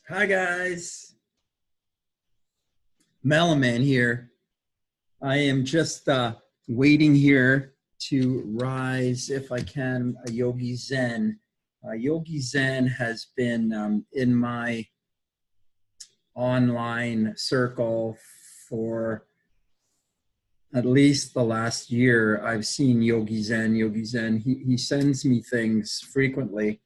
Hi guys, Malaman here. I am just waiting here to rise, if I can, a Yogi Zen. Yogi Zen has been in my online circle for at least the last year. I've seen Yogi Zen. Yogi Zen, he sends me things frequently.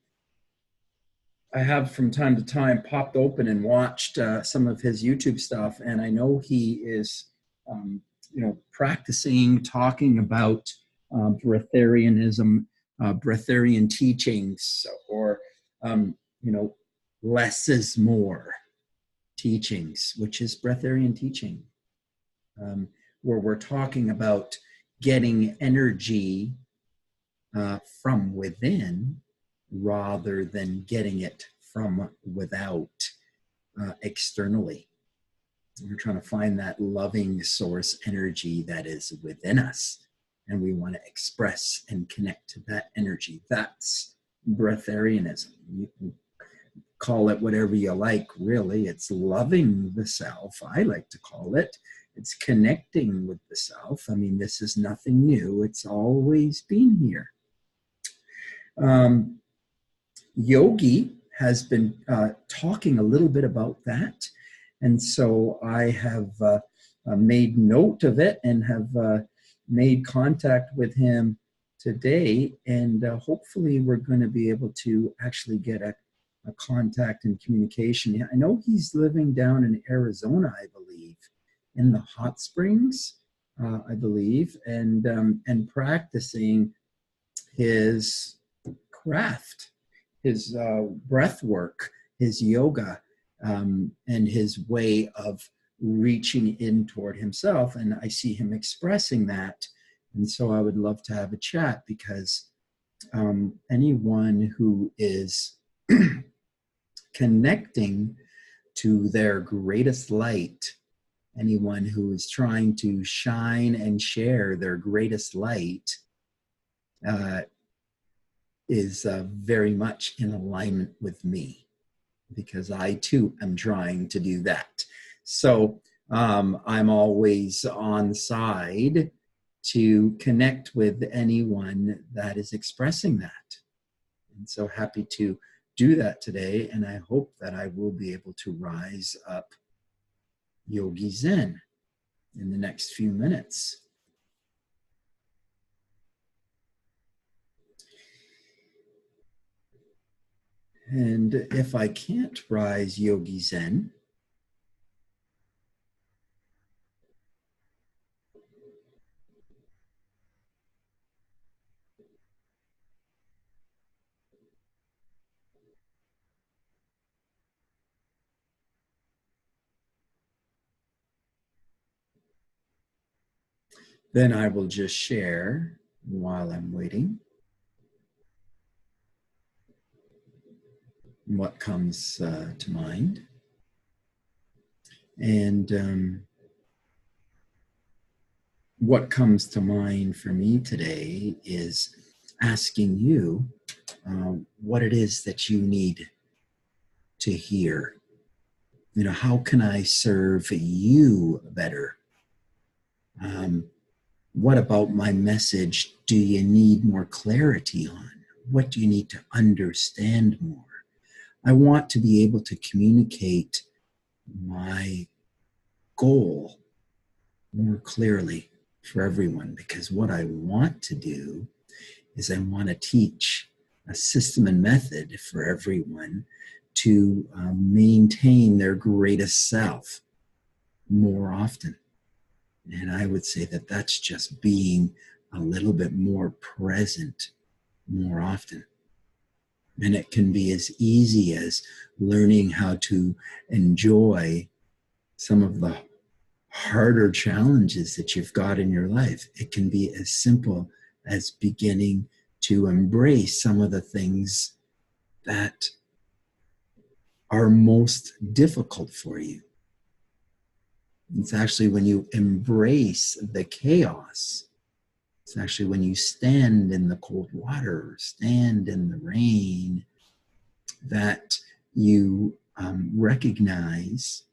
I have from time to time popped open and watched some of his YouTube stuff, and I know he is, practicing talking about breatharianism, breatharian teachings, or you know, less is more teachings, which is breatharian teaching, um, where we're talking about getting energy from within rather than getting it from without externally. We're trying to find that loving source energy that is within us, and we want to express and connect to that energy. That's breatharianism. You can call it whatever you like, really. It's loving the self, I like to call it. It's connecting with the self. I mean, this is nothing new, it's always been here. Um, Yogi has been talking a little bit about that. And so I have made note of it and have made contact with him today. And hopefully we're going to be able to actually get a contact and communication. I know he's living down in Arizona, I believe, in the hot springs, I believe, and practicing his craft, his breath work, his yoga, and his way of reaching in toward himself. And I see him expressing that. And so I would love to have a chat, because anyone who is connecting to their greatest light, anyone who is trying to shine and share their greatest light, is very much in alignment with me, because I too am trying to do that. So I'm always on side to connect with anyone that is expressing that. And so happy to do that today. And I hope that I will be able to rise up Yogi Zen in the next few minutes. And if I can't rise Yogi Zen, then I will just share while I'm waiting what comes to mind. And what comes to mind for me today is asking you what it is that you need to hear. You know, how can I serve you better? What about my message do you need more clarity on? What do you need to understand more? I want to be able to communicate my goal more clearly for everyone, because what I want to do is I want to teach a system and method for everyone to maintain their greatest self more often. And I would say that that's just being a little bit more present more often. And it can be as easy as learning how to enjoy some of the harder challenges that you've got in your life. It can be as simple as beginning to embrace some of the things that are most difficult for you. It's actually when you embrace the chaos, it's actually when you stand in the cold water, stand in the rain, that you recognize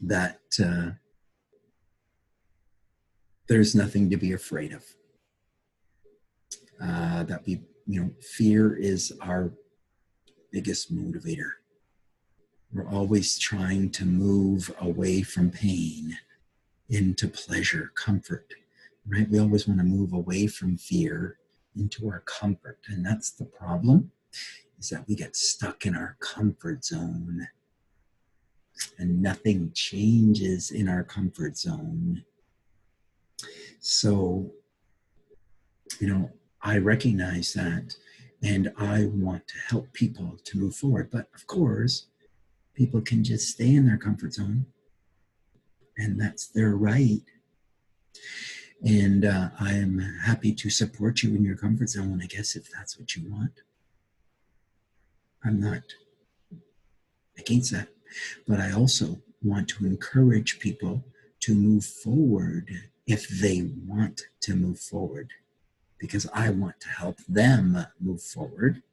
that there's nothing to be afraid of. Fear is our biggest motivator. We're always trying to move away from pain into pleasure, comfort, right? We always want to move away from fear into our comfort. And that's the problem, is that we get stuck in our comfort zone and nothing changes in our comfort zone. So, I recognize that and I want to help people to move forward. But of course, people can just stay in their comfort zone, and that's their right. And I am happy to support you in your comfort zone, I guess, if that's what you want. I'm not against that. But I also want to encourage people to move forward if they want to move forward, because I want to help them move forward,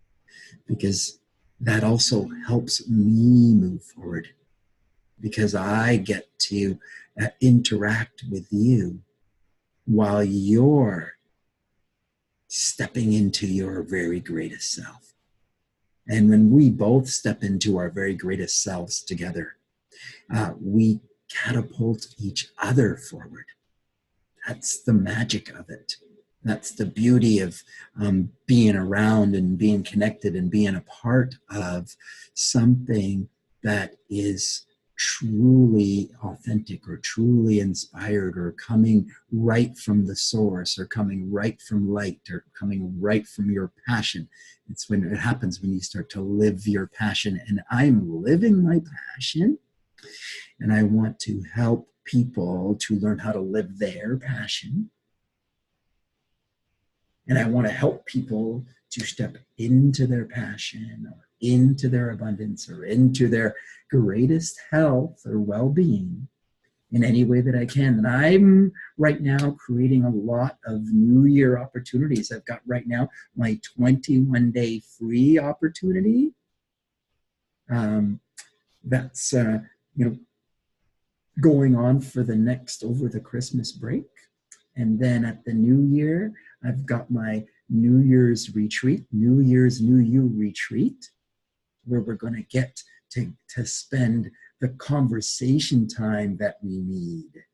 because that also helps me move forward, because I get to interact with you while you're stepping into your very greatest self. And when we both step into our very greatest selves together, we catapult each other forward. That's the magic of it. That's the beauty of being around and being connected and being a part of something that is truly authentic or truly inspired or coming right from the source or coming right from light or coming right from your passion. It's when it happens when you start to live your passion. And I'm living my passion, and I want to help people to learn how to live their passion. And I want to help people to step into their passion or into their abundance or into their greatest health or well-being in any way that I can. And I'm right now creating a lot of New Year opportunities. I've got right now my 21-day free opportunity. That's going on for the next over the Christmas break. And then at the New Year, I've got my New Year's retreat, New Year's New You retreat, where we're going to get to spend the conversation time that we need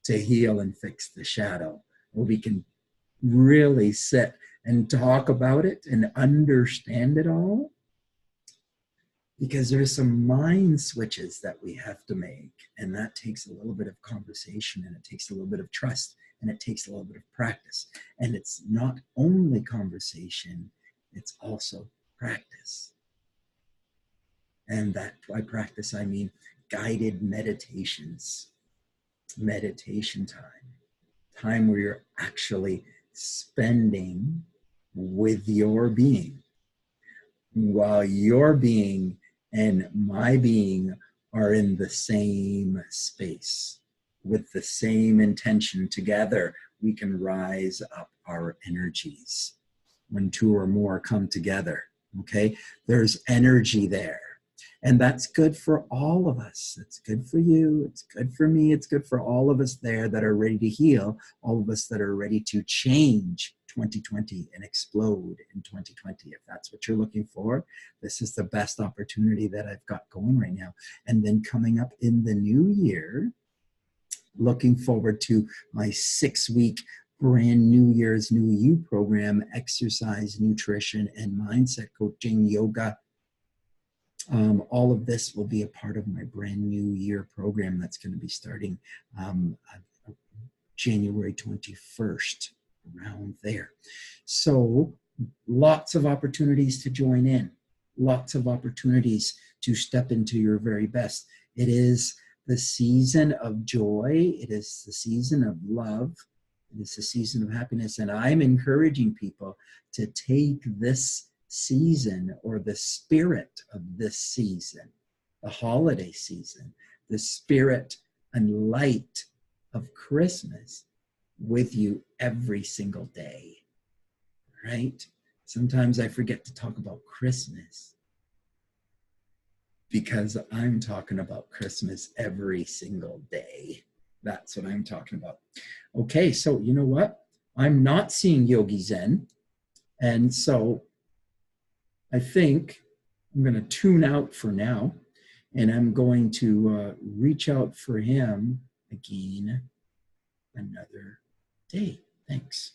to heal and fix the shadow, where we can really sit and talk about it and understand it all. Because there's some mind switches that we have to make, and that takes a little bit of conversation, and it takes a little bit of trust, and it takes a little bit of practice. And it's not only conversation, it's also practice. And that by practice, I mean guided meditations, meditation time where you're actually spending with your being, while your being and my being are in the same space with the same intention. Together, we can rise up our energies. When two or more come together, okay, there's energy there. And that's good for all of us. It's good for you. It's good for me. It's good for all of us there that are ready to heal, all of us that are ready to change 2020 and explode in 2020. If that's what you're looking for, this is the best opportunity that I've got going right now. And then coming up in the new year, looking forward to my 6-week brand New Year's New You program, exercise, nutrition, and mindset coaching, yoga. All of this will be a part of my brand new year program that's going to be starting January 21st, around there. So lots of opportunities to join in, lots of opportunities to step into your very best. It is the season of joy. It is the season of love. It is the season of happiness. And I'm encouraging people to take this season, or the spirit of this season, the holiday season, the spirit and light of Christmas with you every single day, right? Sometimes I forget to talk about Christmas. because I'm talking about Christmas every single day. That's what I'm talking about. Okay, so you know what? I'm not seeing Yogi Zen. And so I think I'm going to tune out for now, and I'm going to reach out for him again another day. Thanks.